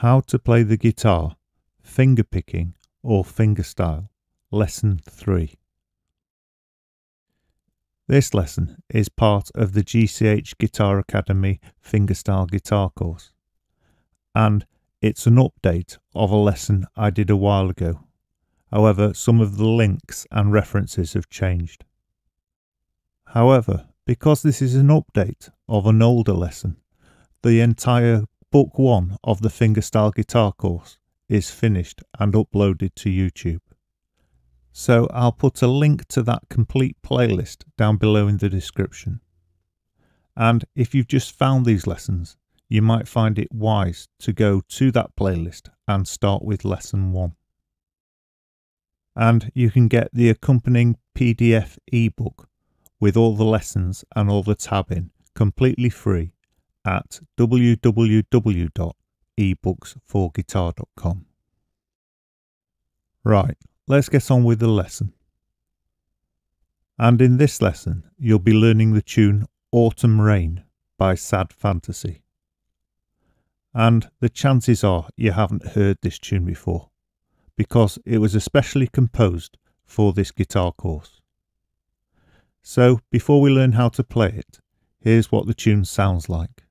How to play the guitar, fingerpicking or fingerstyle, lesson 3. This lesson is part of the GCH Guitar Academy Fingerstyle guitar course, and it's an update of a lesson I did a while ago. However, some of the links and references have changed. However, because this is an update of an older lesson, the entire Book 1 of the Fingerstyle guitar course is finished and uploaded to YouTube. So I'll put a link to that complete playlist down below in the description. And if you've just found these lessons, you might find it wise to go to that playlist and start with lesson 1. And you can get the accompanying PDF ebook with all the lessons and all the tabbing completely free at www.ebooksforguitar.com. Right, let's get on with the lesson. And in this lesson, you'll be learning the tune Autumn Rain by Sad Fantasy. And the chances are you haven't heard this tune before, because it was especially composed for this guitar course. So before we learn how to play it, here's what the tune sounds like.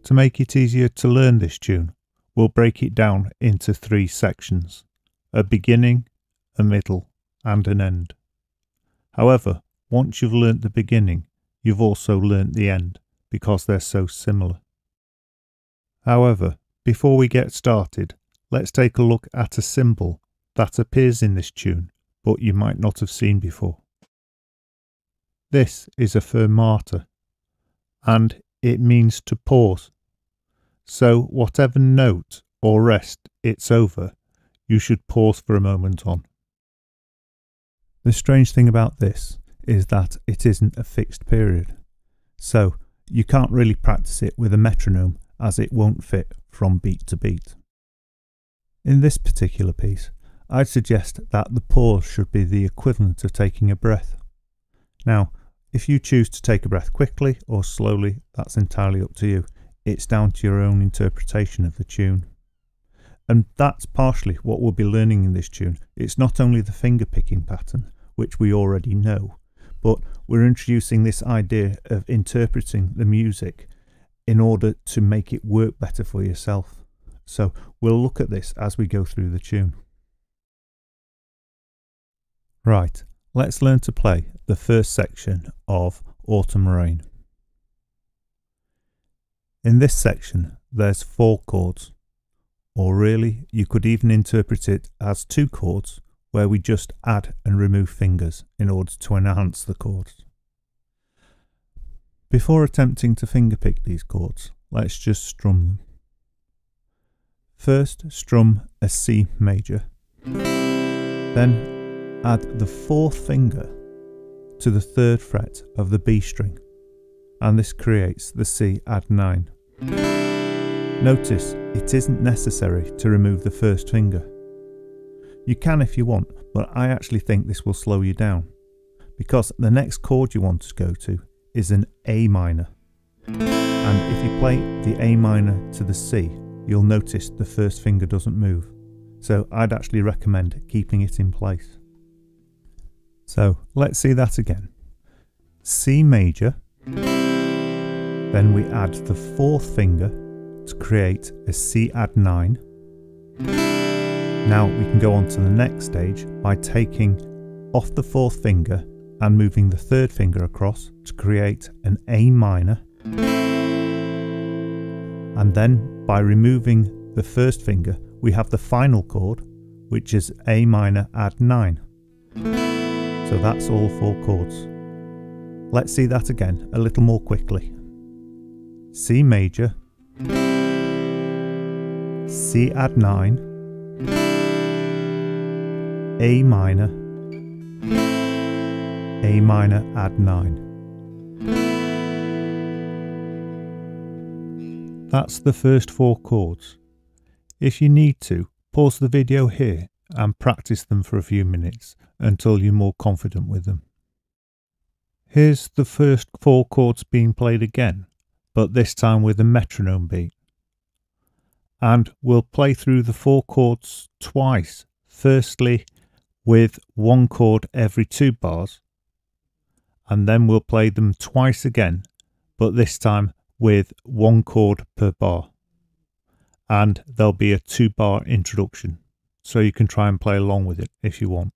To make it easier to learn this tune, we'll break it down into 3 sections: a beginning, a middle and an end. However, once you've learnt the beginning, you've also learnt the end, because they're so similar. However, before we get started, let's take a look at a symbol that appears in this tune, but you might not have seen before. This is a fermata, and it means to pause. So whatever note or rest it's over, you should pause for a moment on. The strange thing about this is that it isn't a fixed period, so you can't really practice it with a metronome, as it won't fit from beat to beat. In this particular piece, I'd suggest that the pause should be the equivalent of taking a breath. Now, if you choose to take a breath quickly or slowly, that's entirely up to you. It's down to your own interpretation of the tune. And that's partially what we'll be learning in this tune. It's not only the finger picking pattern, which we already know, but we're introducing this idea of interpreting the music in order to make it work better for yourself. So we'll look at this as we go through the tune. Right, let's learn to play the first section of Autumn Rain. In this section there's 4 chords, or really you could even interpret it as 2 chords where we just add and remove fingers in order to enhance the chords. Before attempting to fingerpick these chords, let's just strum them. First, strum a C major, then add the 4th finger to the 3rd fret of the B string, and this creates the C add 9. Notice it isn't necessary to remove the 1st finger. You can if you want, but I actually think this will slow you down, because the next chord you want to go to is an A minor, and if you play the A minor to the C, you'll notice the 1st finger doesn't move, so I'd actually recommend keeping it in place. So let's see that again. C major, then we add the 4th finger to create a C add 9. Now we can go on to the next stage by taking off the 4th finger and moving the 3rd finger across to create an A minor, and then by removing the 1st finger we have the final chord, which is A minor add 9. So that's all 4 chords. Let's see that again a little more quickly. C major, C add 9, A minor, A minor add 9. That's the first 4 chords. If you need to, pause the video here and practice them for a few minutes until you're more confident with them. Here's the first 4 chords being played again, but this time with a metronome beat. And we'll play through the 4 chords twice, firstly with 1 chord every 2 bars, and then we'll play them twice again, but this time with 1 chord per bar, and there'll be a 2-bar introduction, so you can try and play along with it if you want.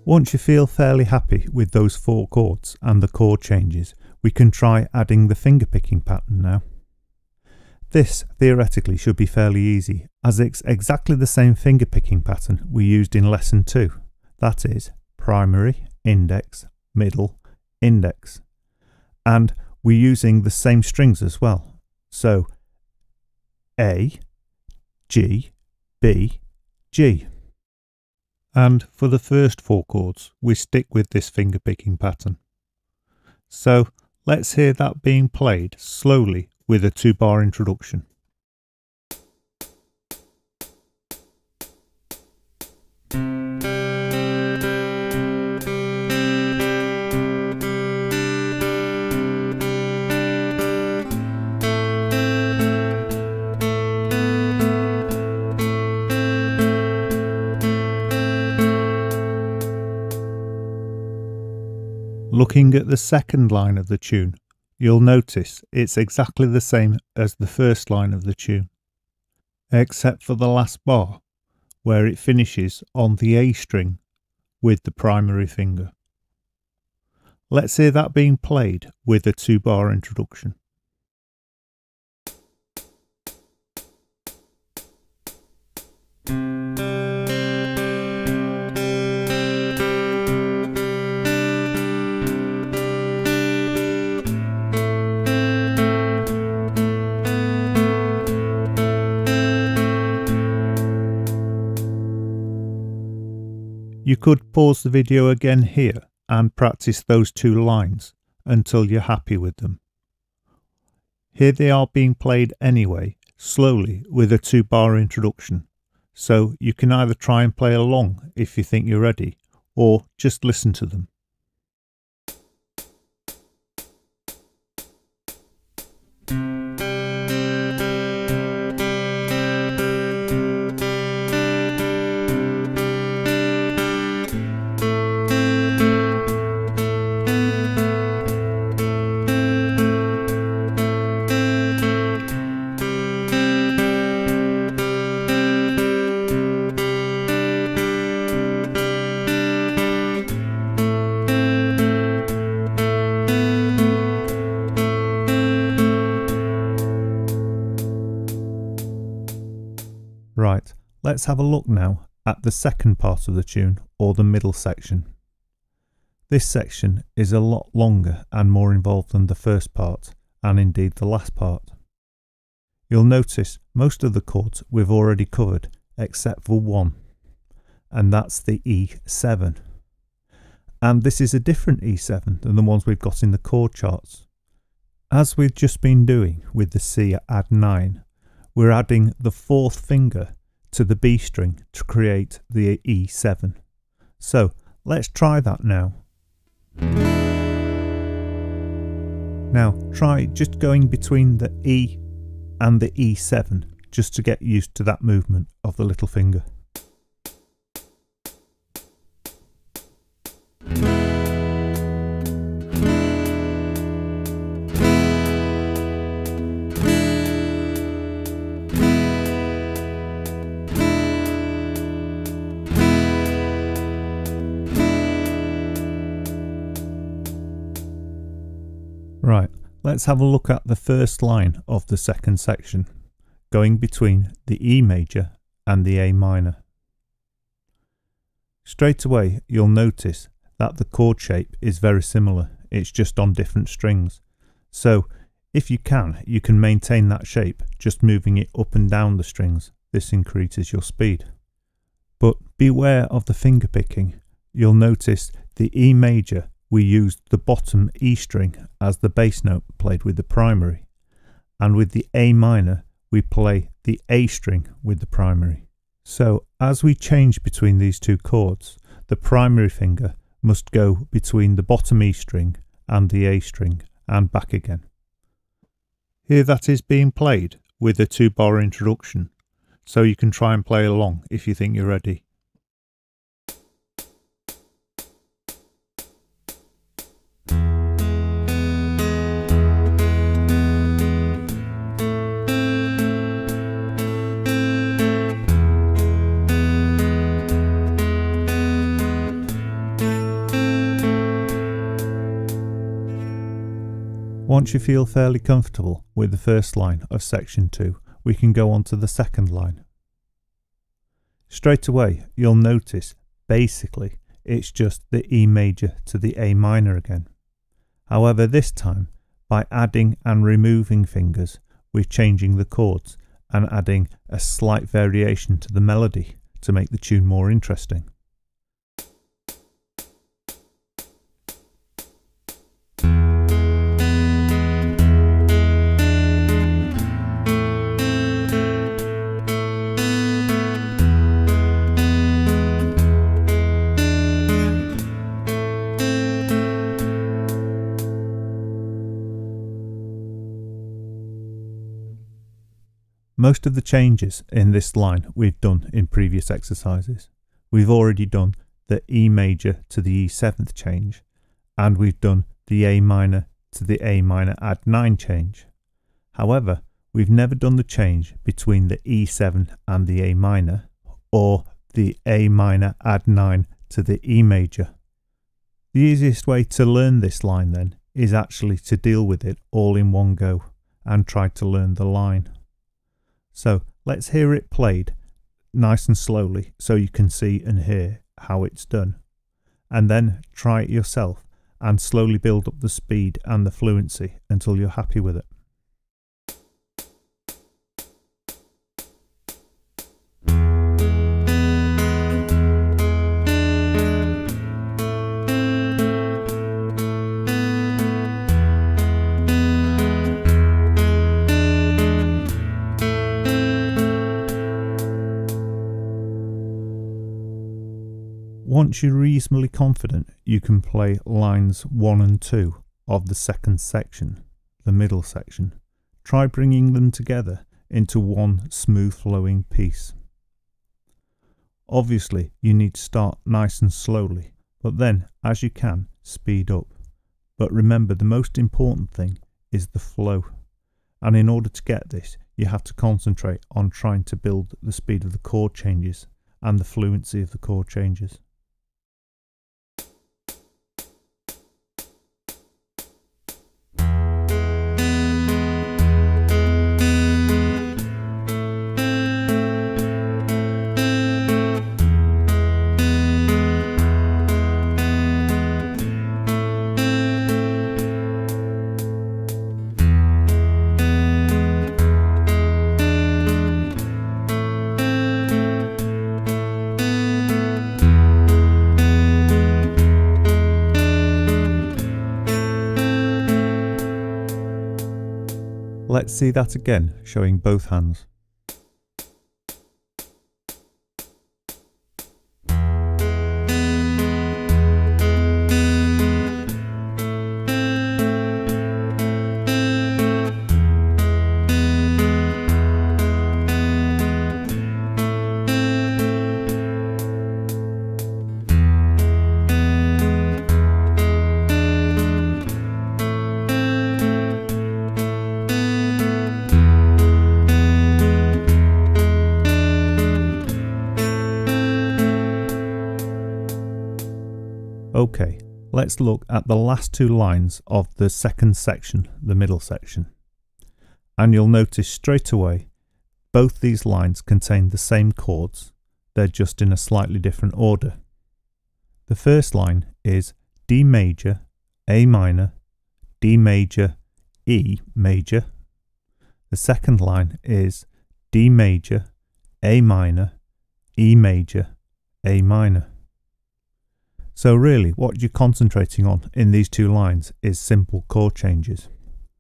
Once you feel fairly happy with those 4 chords and the chord changes, we can try adding the fingerpicking pattern now. This theoretically should be fairly easy, as it's exactly the same fingerpicking pattern we used in lesson 2. That is primary, index, middle, index. And we're using the same strings as well. So A, G, B, G. And for the first 4 chords, we stick with this fingerpicking pattern. So let's hear that being played slowly with a 2-bar introduction. Looking at the second line of the tune, you'll notice it's exactly the same as the first line of the tune, except for the last bar, where it finishes on the A string with the primary finger. Let's hear that being played with a 2-bar introduction. You could pause the video again here and practice those two lines until you're happy with them. Here they are being played anyway, slowly with a 2-bar introduction, so you can either try and play along if you think you're ready, or just listen to them. Right, let's have a look now at the second part of the tune, or the middle section. This section is a lot longer and more involved than the first part, and indeed the last part. You'll notice most of the chords we've already covered, except for one, and that's the E7. And this is a different E7 than the ones we've got in the chord charts. As we've just been doing with the C add 9, we're adding the 4th finger to the B string to create the E7. So let's try that now. Now try just going between the E and the E7 just to get used to that movement of the little finger. Right, let's have a look at the first line of the second section, going between the E major and the A minor. Straight away you'll notice that the chord shape is very similar, it's just on different strings. So if you can maintain that shape just moving it up and down the strings. This increases your speed. But beware of the finger picking. You'll notice the E major, we used the bottom E string as the bass note played with the primary, and with the A minor we play the A string with the primary. So as we change between these two chords, the primary finger must go between the bottom E string and the A string and back again. Here that is being played with a 2-bar introduction, so you can try and play along if you think you're ready. Once you feel fairly comfortable with the first line of section 2, we can go on to the second line. Straight away you'll notice basically it's just the E major to the A minor again. However, this time by adding and removing fingers we're changing the chords and adding a slight variation to the melody to make the tune more interesting. Most of the changes in this line we've done in previous exercises. We've already done the E major to the E7th change, and we've done the A minor to the A minor add 9 change. However, we've never done the change between the E7 and the A minor, or the A minor add 9 to the E major. The easiest way to learn this line then is actually to deal with it all in one go and try to learn the line. So let's hear it played nice and slowly so you can see and hear how it's done, and then try it yourself and slowly build up the speed and the fluency until you're happy with it. Once you're reasonably confident you can play lines 1 and 2 of the second section, the middle section, try bringing them together into one smooth flowing piece. Obviously you need to start nice and slowly, but then as you can speed up. But remember, the most important thing is the flow, and in order to get this you have to concentrate on trying to build the speed of the chord changes and the fluency of the chord changes. Let's see that again, showing both hands. Okay, let's look at the last two lines of the second section, the middle section. And you'll notice straight away both these lines contain the same chords, they're just in a slightly different order. The first line is D major, A minor, D major, E major. The second line is D major, A minor, E major, A minor. So really what you're concentrating on in these two lines is simple chord changes.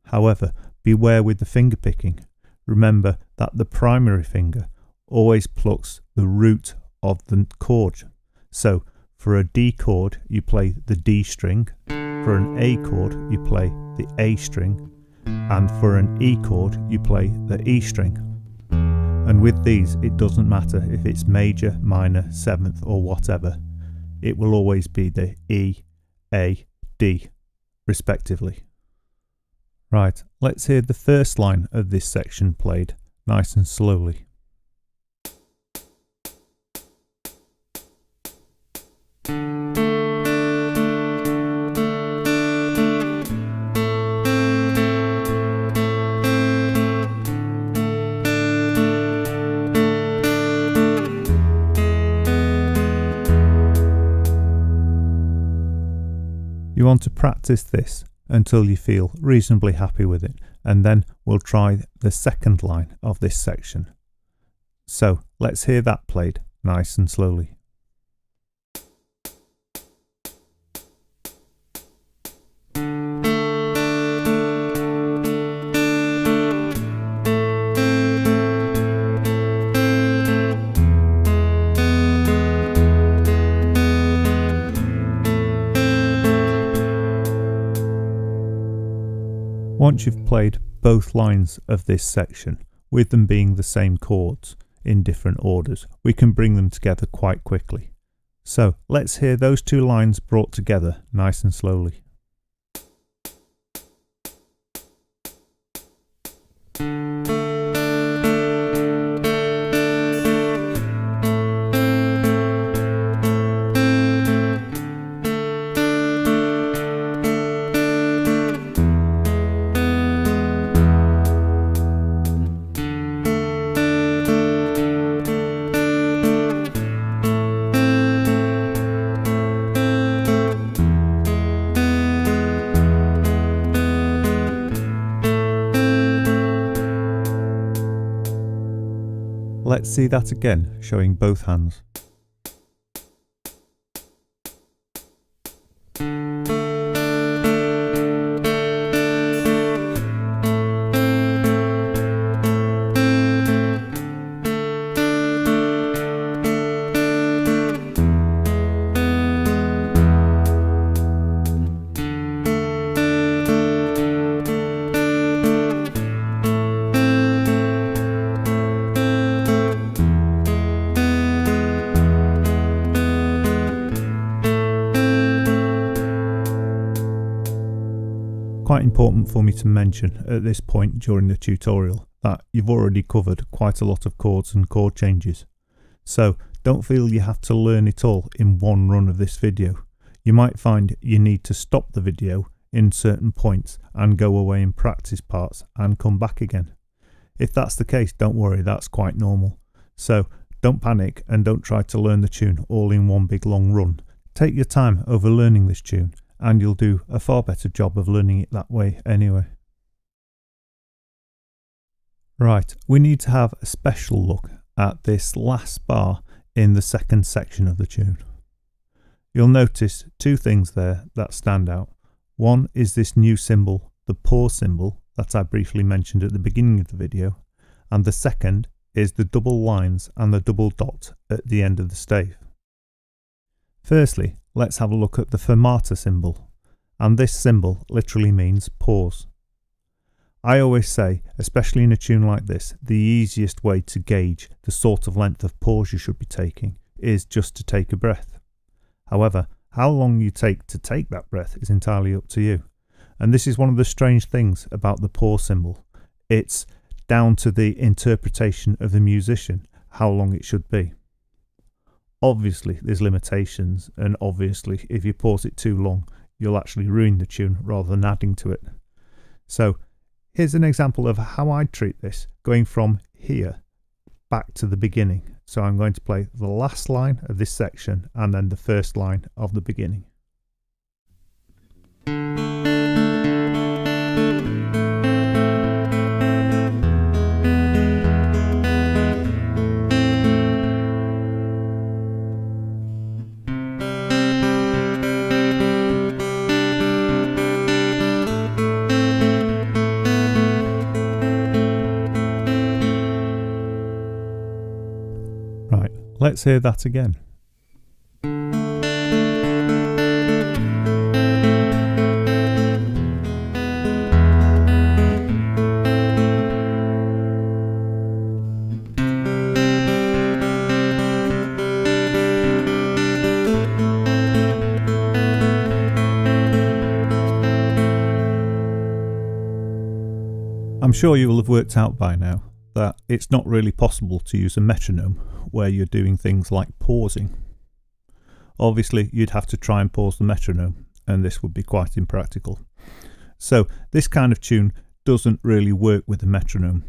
However, beware with the finger picking. Remember that the primary finger always plucks the root of the chord. So for a D chord you play the D string, for an A chord you play the A string, and for an E chord you play the E string. And with these it doesn't matter if it's major, minor, seventh or whatever. It will always be the E, A, D, respectively. Right, let's hear the first line of this section played nice and slowly. You want to practice this until you feel reasonably happy with it, and then we'll try the second line of this section. So let's hear that played nice and slowly. Once you've played both lines of this section, with them being the same chords in different orders, we can bring them together quite quickly. So let's hear those two lines brought together nice and slowly. Let's see that again, showing both hands. important for me to mention at this point during the tutorial that you've already covered quite a lot of chords and chord changes. So don't feel you have to learn it all in one run of this video. You might find you need to stop the video in certain points and go away and practice parts and come back again. If that's the case, don't worry, that's quite normal. So don't panic and don't try to learn the tune all in one big long run. Take your time over learning this tune and you'll do a far better job of learning it that way anyway. Right, we need to have a special look at this last bar in the second section of the tune. You'll notice two things there that stand out. One is this new symbol, the pause symbol, that I briefly mentioned at the beginning of the video, and the second is the double lines and the double dot at the end of the stave. Firstly, let's have a look at the fermata symbol, and this symbol literally means pause. I always say, especially in a tune like this, the easiest way to gauge the sort of length of pause you should be taking is just to take a breath. However, how long you take to take that breath is entirely up to you. And this is one of the strange things about the pause symbol. It's down to the interpretation of the musician, how long it should be. Obviously, there's limitations, and obviously, if you pause it too long, you'll actually ruin the tune rather than adding to it. So, here's an example of how I treat this, going from here back to the beginning. So I'm going to play the last line of this section and then the first line of the beginning. Right, let's hear that again. I'm sure you will have worked out by now that it's not really possible to use a metronome where you're doing things like pausing. Obviously, you'd have to try and pause the metronome, and this would be quite impractical. So this kind of tune doesn't really work with the metronome.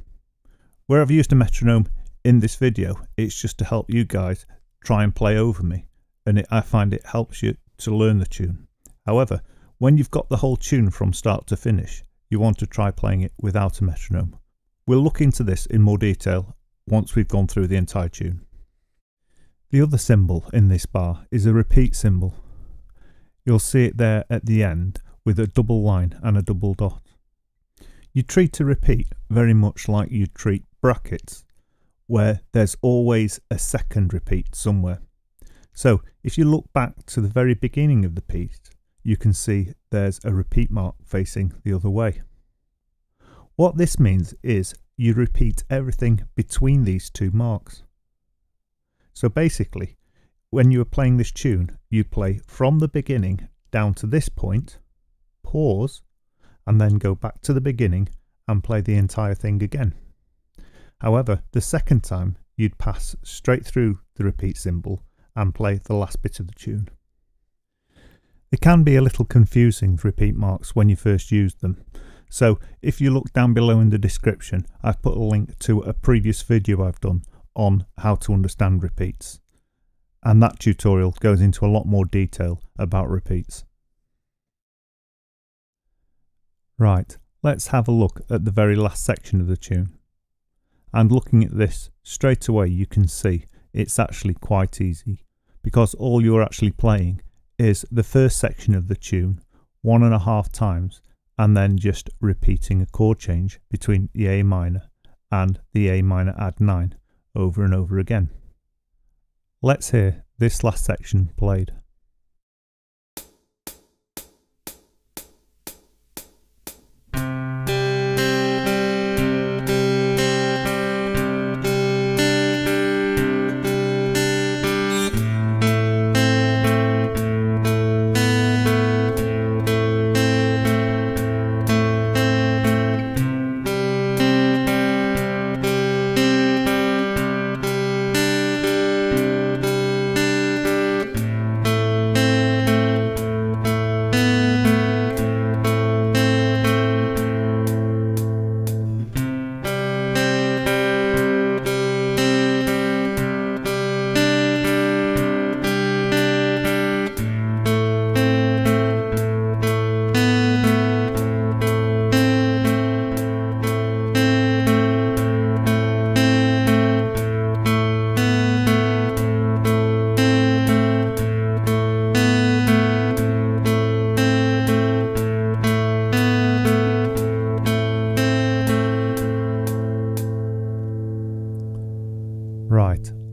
Where I've used a metronome in this video, it's just to help you guys try and play over me, and I find it helps you to learn the tune. However, when you've got the whole tune from start to finish, you want to try playing it without a metronome. We'll look into this in more detail once we've gone through the entire tune. The other symbol in this bar is a repeat symbol. You'll see it there at the end with a double line and a double dot. You treat a repeat very much like you treat brackets, where there's always a second repeat somewhere. So if you look back to the very beginning of the piece, you can see there's a repeat mark facing the other way. What this means is you repeat everything between these two marks. So basically, when you are playing this tune, you play from the beginning down to this point, pause, and then go back to the beginning and play the entire thing again. However, the second time, you'd pass straight through the repeat symbol and play the last bit of the tune. It can be a little confusing, repeat marks, when you first use them. So if you look down below in the description, I've put a link to a previous video I've done on how to understand repeats. And that tutorial goes into a lot more detail about repeats. Right, let's have a look at the very last section of the tune. And looking at this, straight away you can see it's actually quite easy, because all you're actually playing is the first section of the tune 1.5 times and then just repeating a chord change between the A minor and the A minor add 9 over and over again. Let's hear this last section played.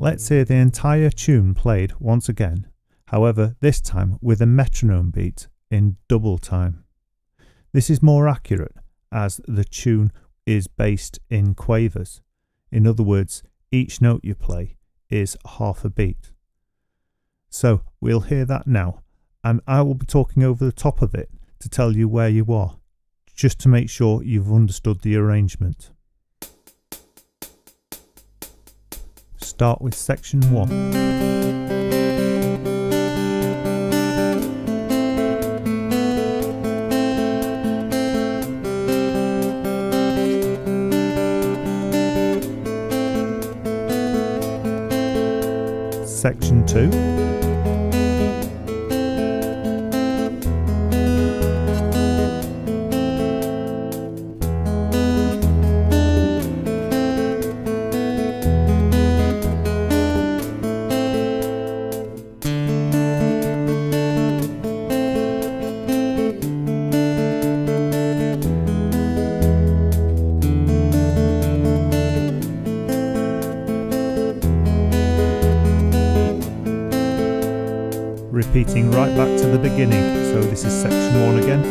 Let's hear the entire tune played once again, however this time with a metronome beat in double time. This is more accurate as the tune is based in quavers. In other words, each note you play is half a beat. So we'll hear that now, and I will be talking over the top of it to tell you where you are, just to make sure you've understood the arrangement. Start with section 1. Section 2. Repeating right back to the beginning, so this is section 1 again.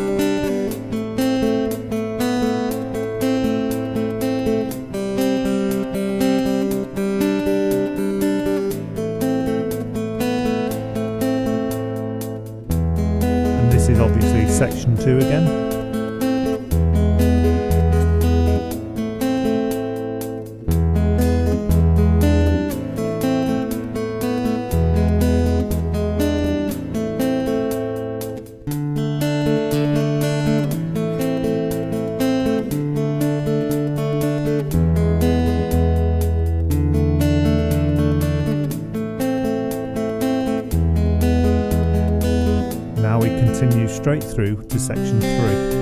And this is obviously section 2 again. Now we continue straight through to section 3.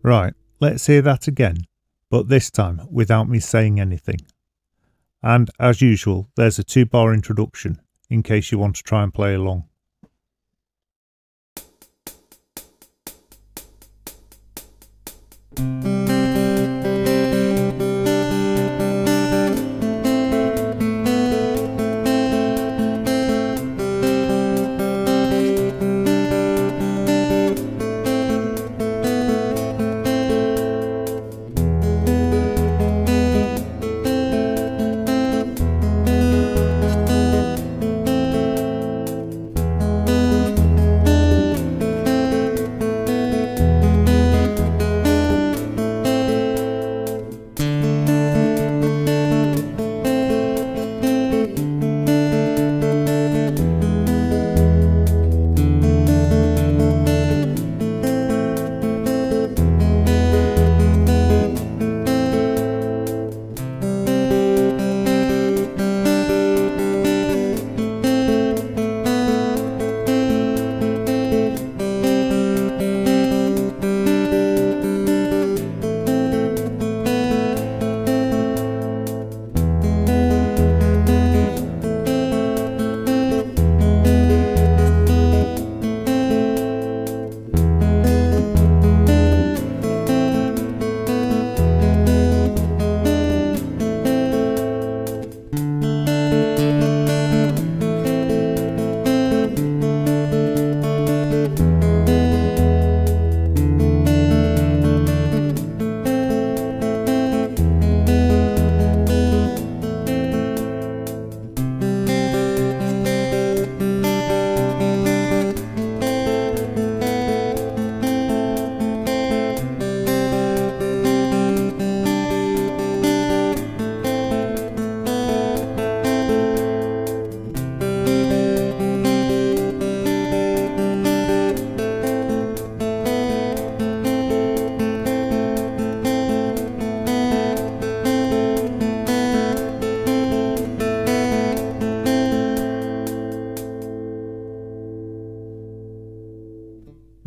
Right, let's hear that again, but this time without me saying anything. And as usual, there's a 2-bar introduction in case you want to try and play along.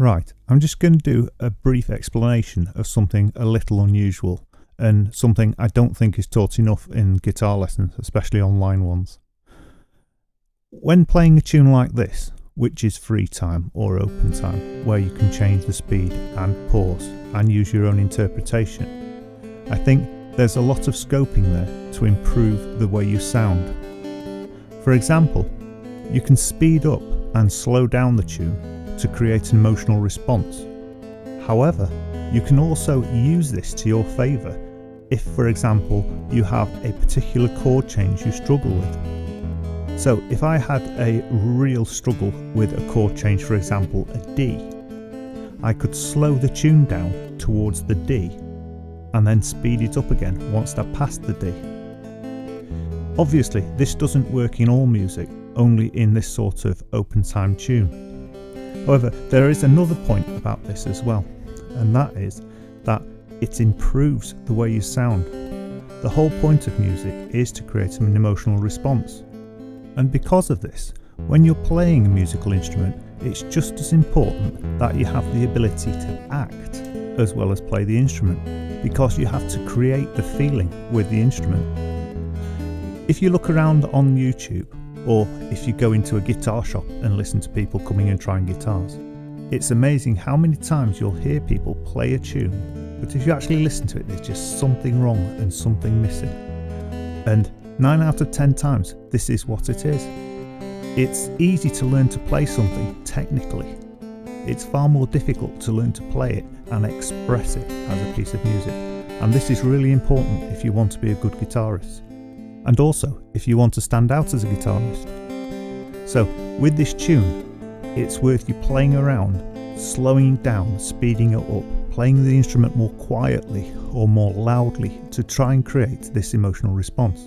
Right, I'm just going to do a brief explanation of something a little unusual and something I don't think is taught enough in guitar lessons, especially online ones. When playing a tune like this, which is free time or open time, where you can change the speed and pause and use your own interpretation, I think there's a lot of scoping there to improve the way you sound. For example, you can speed up and slow down the tune to create an emotional response. However, you can also use this to your favour if, for example, you have a particular chord change you struggle with. So if I had a real struggle with a chord change, for example a D, I could slow the tune down towards the D and then speed it up again once I passed the D. Obviously this doesn't work in all music, only in this sort of open time tune. However, there is another point about this as well, and that is that it improves the way you sound. The whole point of music is to create an emotional response. And because of this, when you're playing a musical instrument, it's just as important that you have the ability to act as well as play the instrument, because you have to create the feeling with the instrument. If you look around on YouTube, or if you go into a guitar shop and listen to people coming and trying guitars, it's amazing how many times you'll hear people play a tune, but if you actually listen to it, there's just something wrong and something missing. And 9 out of 10 times, this is what it is. It's easy to learn to play something technically. It's far more difficult to learn to play it and express it as a piece of music. And this is really important if you want to be a good guitarist. And also if you want to stand out as a guitarist. So with this tune, it's worth you playing around, slowing down, speeding it up, playing the instrument more quietly or more loudly to try and create this emotional response.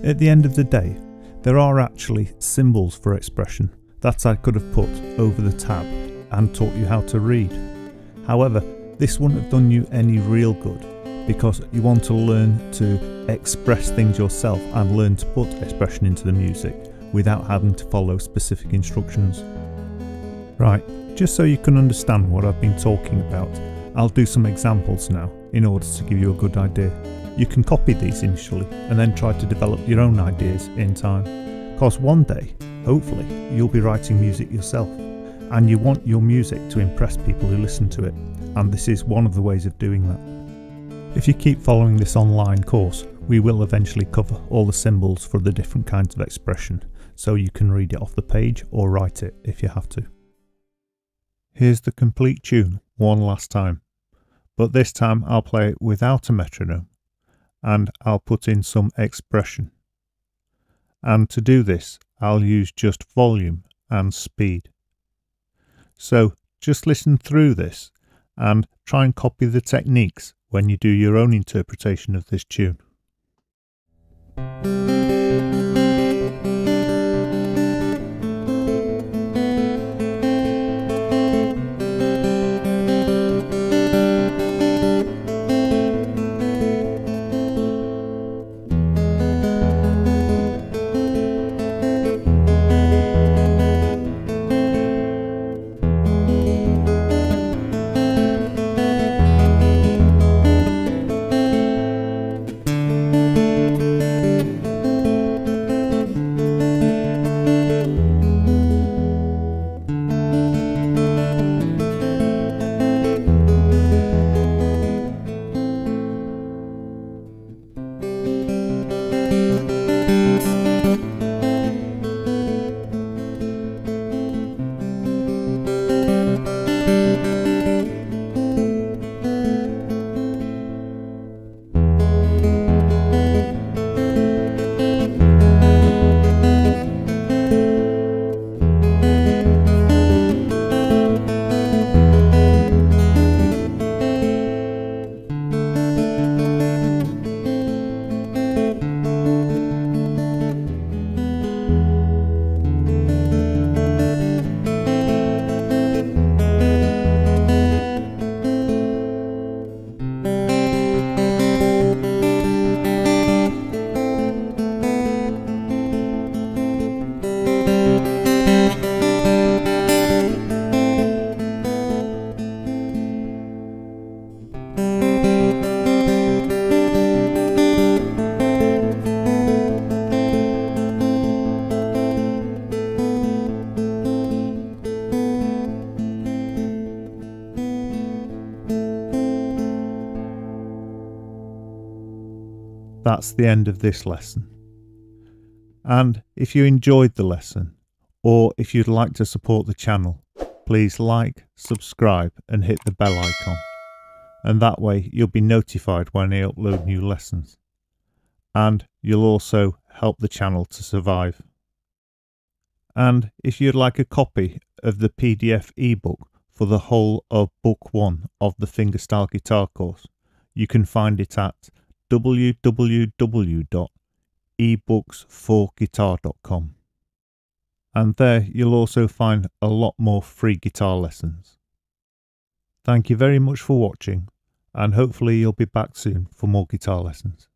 At the end of the day, there are actually symbols for expression that I could have put over the tab and taught you how to read. However, this wouldn't have done you any real good, because you want to learn to express things yourself and learn to put expression into the music without having to follow specific instructions. Right, just so you can understand what I've been talking about, I'll do some examples now in order to give you a good idea. You can copy these initially and then try to develop your own ideas in time, because one day, hopefully, you'll be writing music yourself and you want your music to impress people who listen to it, and this is one of the ways of doing that. If you keep following this online course, we will eventually cover all the symbols for the different kinds of expression, so you can read it off the page or write it if you have to. Here's the complete tune one last time, but this time I'll play it without a metronome and I'll put in some expression. And to do this, I'll use just volume and speed. So just listen through this and try and copy the techniques when you do your own interpretation of this tune. that's the end of this lesson. And if you enjoyed the lesson, or if you'd like to support the channel, please like, subscribe and hit the bell icon. And that way you'll be notified when I upload new lessons. And you'll also help the channel to survive. And if you'd like a copy of the PDF ebook for the whole of Book 1 of the Fingerstyle guitar course, you can find it at www.ebooks4guitar.com. And there you'll also find a lot more free guitar lessons. Thank you very much for watching, and hopefully you'll be back soon for more guitar lessons.